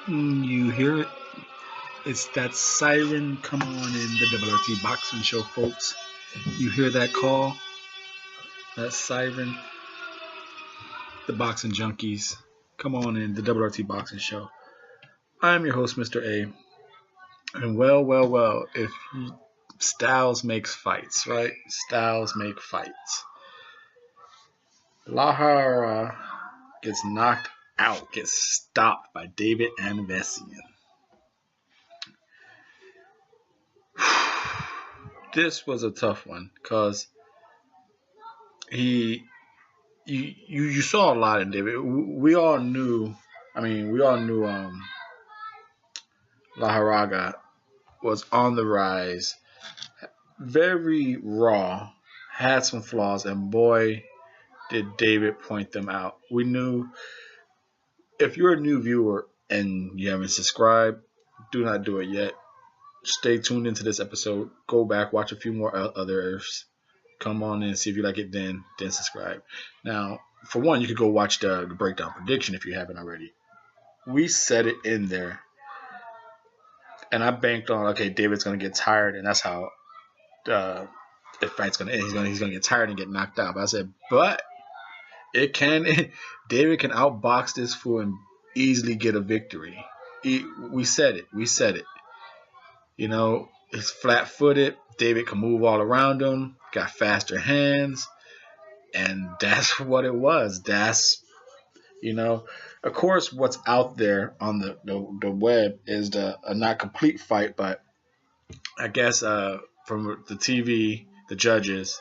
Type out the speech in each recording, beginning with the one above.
You hear it? It's that siren. Come on in the WRT Boxing Show, folks. You hear that call? That siren? The boxing junkies. Come on in the WRT Boxing Show. I'm your host, Mr.A. And well, if styles makes fights, right? Styles make fights. Lejarraga gets knocked out, gets stopped by David Avanesyan. This was a tough one because you saw a lot in David. We all knew. Lejarraga was on the rise, very raw, had some flaws, and boy, did David point them out. We knew. If you're a new viewer and you haven't subscribed, do not do it yet. Stay tuned into this episode. Go back, watch a few more others. Come on in, see if you like it, then subscribe. Now, for one, you could go watch the breakdown prediction if you haven't already. We said it in there, and I banked on, okay, David's gonna get tired, and that's how the fight's gonna end. He's gonna get tired and get knocked out. But I said, but David can outbox this fool and easily get a victory. We said it. You know, he's flat-footed. David can move all around him. Got faster hands, and that's what it was. That's, of course, what's out there on the web is a not complete fight, but I guess from the TV, the judges,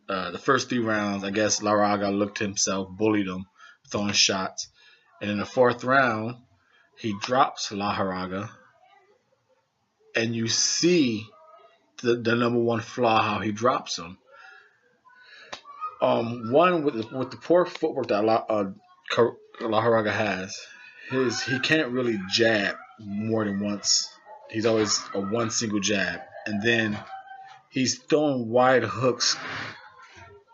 the first 3 rounds, I guess Lejarraga looked himself, bullied him, throwing shots, and in the 4th round, he drops Lejarraga. And you see the number one flaw, how he drops him. One with the poor footwork that Lejarraga has, he can't really jab more than once. He's always a one single jab, and then he's throwing wide hooks,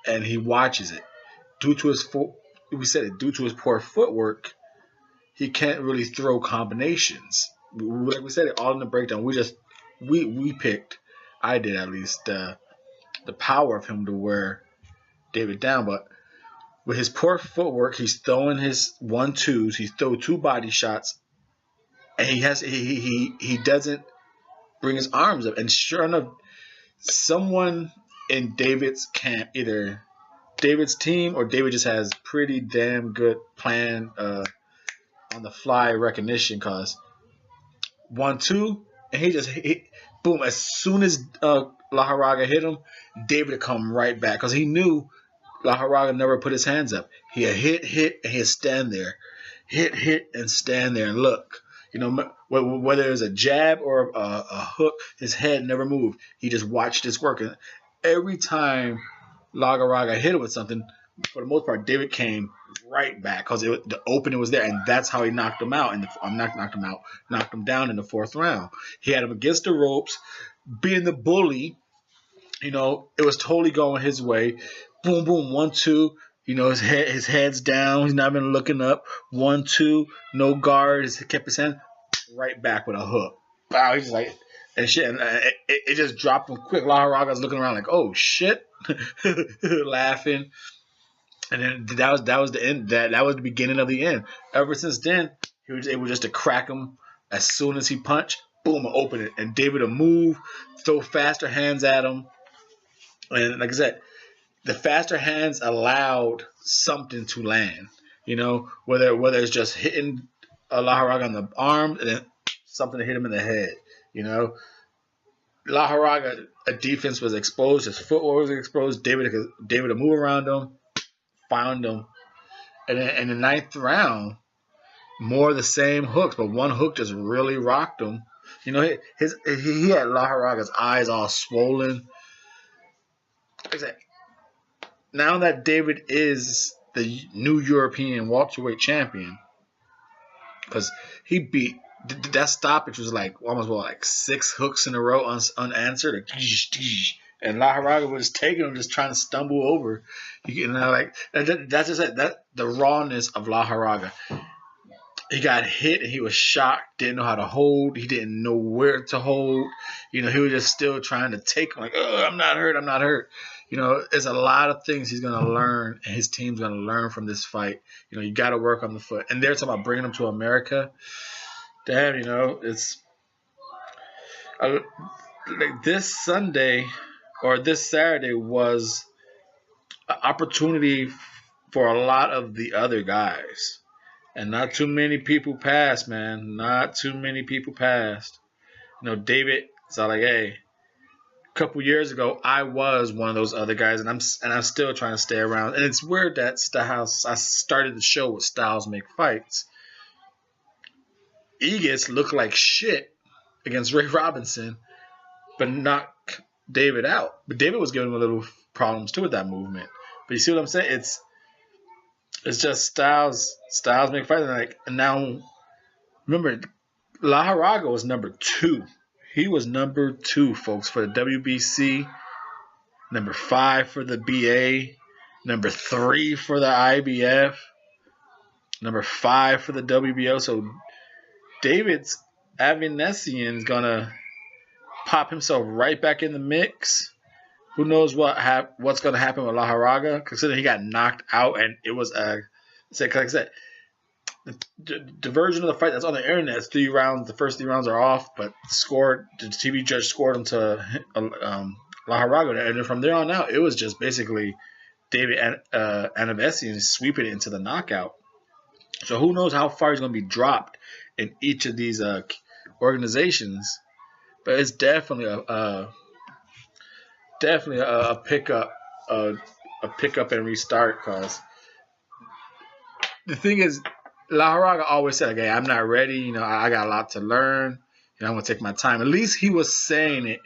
and he watches it. Due to his poor footwork, he can't really throw combinations. Like we said it all in the breakdown. We picked, I did at least, the power of him to wear David down. But with his poor footwork, he's throwing his 1-2s. He throws 2 body shots, and he doesn't bring his arms up. And sure enough, someone in David's camp, either David's team or David, just has pretty damn good plan on the fly recognition, cause 1-2, and he boom. As soon as Lejarraga hit him, David would come right back because he knew Lejarraga never put his hands up. He'd hit, and he'd stand there, hit, and stand there and look. Whether it's a jab or a hook, his head never moved. He just watched this work, and every time Lejarraga hit him with something, for the most part, David came right back because the opening was there, and that's how he knocked him out. Knocked him down in the 4th round. He had him against the ropes, being the bully. It was totally going his way. Boom, boom, 1-2. His head's down. He's not even looking up. 1-2, no guard. He kept his hand right back with a hook. Wow, he's just like, and shit, and it just dropped him quick. Lejarraga's looking around like, oh shit, laughing. And then that was the end. That was the beginning of the end. Ever since then, he was able just to crack him as soon as he punched. Boom, open it, and David will move, throw faster hands at him, and like I said, the faster hands allowed something to land. Whether it's just hitting Lejarraga on the arm and then something to hit him in the head. Lejarraga, a defense was exposed, his footwork was exposed. David will move around him, found him, and then in the 9th round, more of the same hooks, but one hook just really rocked him. He had Lejarraga's eyes all swollen. Now that David is the new European welterweight champion, because he beat that stoppage was like almost 6 hooks in a row unanswered. And Lejarraga was taking him, just trying to stumble over. Like that's just that the rawness of Lejarraga. He got hit and he was shocked, didn't know how to hold, he didn't know where to hold. He was just still trying to take him, like, oh, I'm not hurt, I'm not hurt. There's a lot of things he's gonna learn, and his team's gonna learn from this fight. You got to work on the foot, and they're talking about bringing him to America. Damn, it's like this Sunday or this Saturday was an opportunity for a lot of the other guys. And not too many people passed, man. Not too many people passed. David, it's all like, hey, a couple years ago, I was one of those other guys, and I'm still trying to stay around. And it's weird that Styles, I started the show with Styles Make Fights. Egis looked like shit against Ray Robinson, but knocked David out. But David was giving him a little problems too with that movement. But you see what I'm saying? It's just Styles Make Fights. And now, remember, Lejarraga was number 2. He was number 2, folks, for the WBC, number 5 for the BA, number 3 for the IBF, number 5 for the WBO. So David's Avanesyan is going to pop himself right back in the mix. Who knows what's going to happen with Lejarraga, considering he got knocked out, and it was like I said, the version of the fight that's on the internet is 3 rounds. The first 3 rounds are off, but the TV judge scored him to Lejarraga, and then from there on out, it was just basically David Avanesyan sweeping it into the knockout. So who knows how far he's going to be dropped in each of these organizations, but it's definitely a pickup, a pickup and restart. Cause the thing is, Lejarraga always said, "Okay, I'm not ready. I got a lot to learn. I'm gonna take my time." At least he was saying it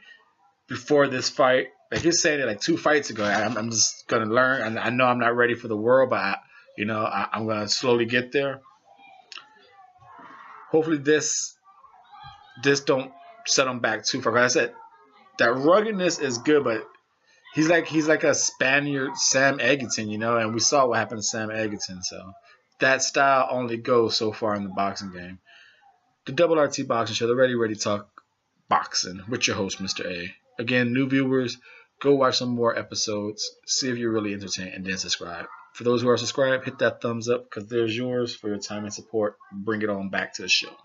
before this fight. Like he's saying it like 2 fights ago. I'm just gonna learn, and I know I'm not ready for the world, but I'm gonna slowly get there. Hopefully, this don't set him back too far. Like I said, that ruggedness is good, but he's like a Spaniard, Sam Egerton, and we saw what happened to Sam Egerton. So that style only goes so far in the boxing game. The Double RT Boxing Show, the Ready Talk Boxing, with your host, Mr. A. Again, new viewers, go watch some more episodes, see if you're really entertained, and then subscribe. For those who are subscribed, hit that thumbs up, because there's yours for your time and support. Bring it on back to the show.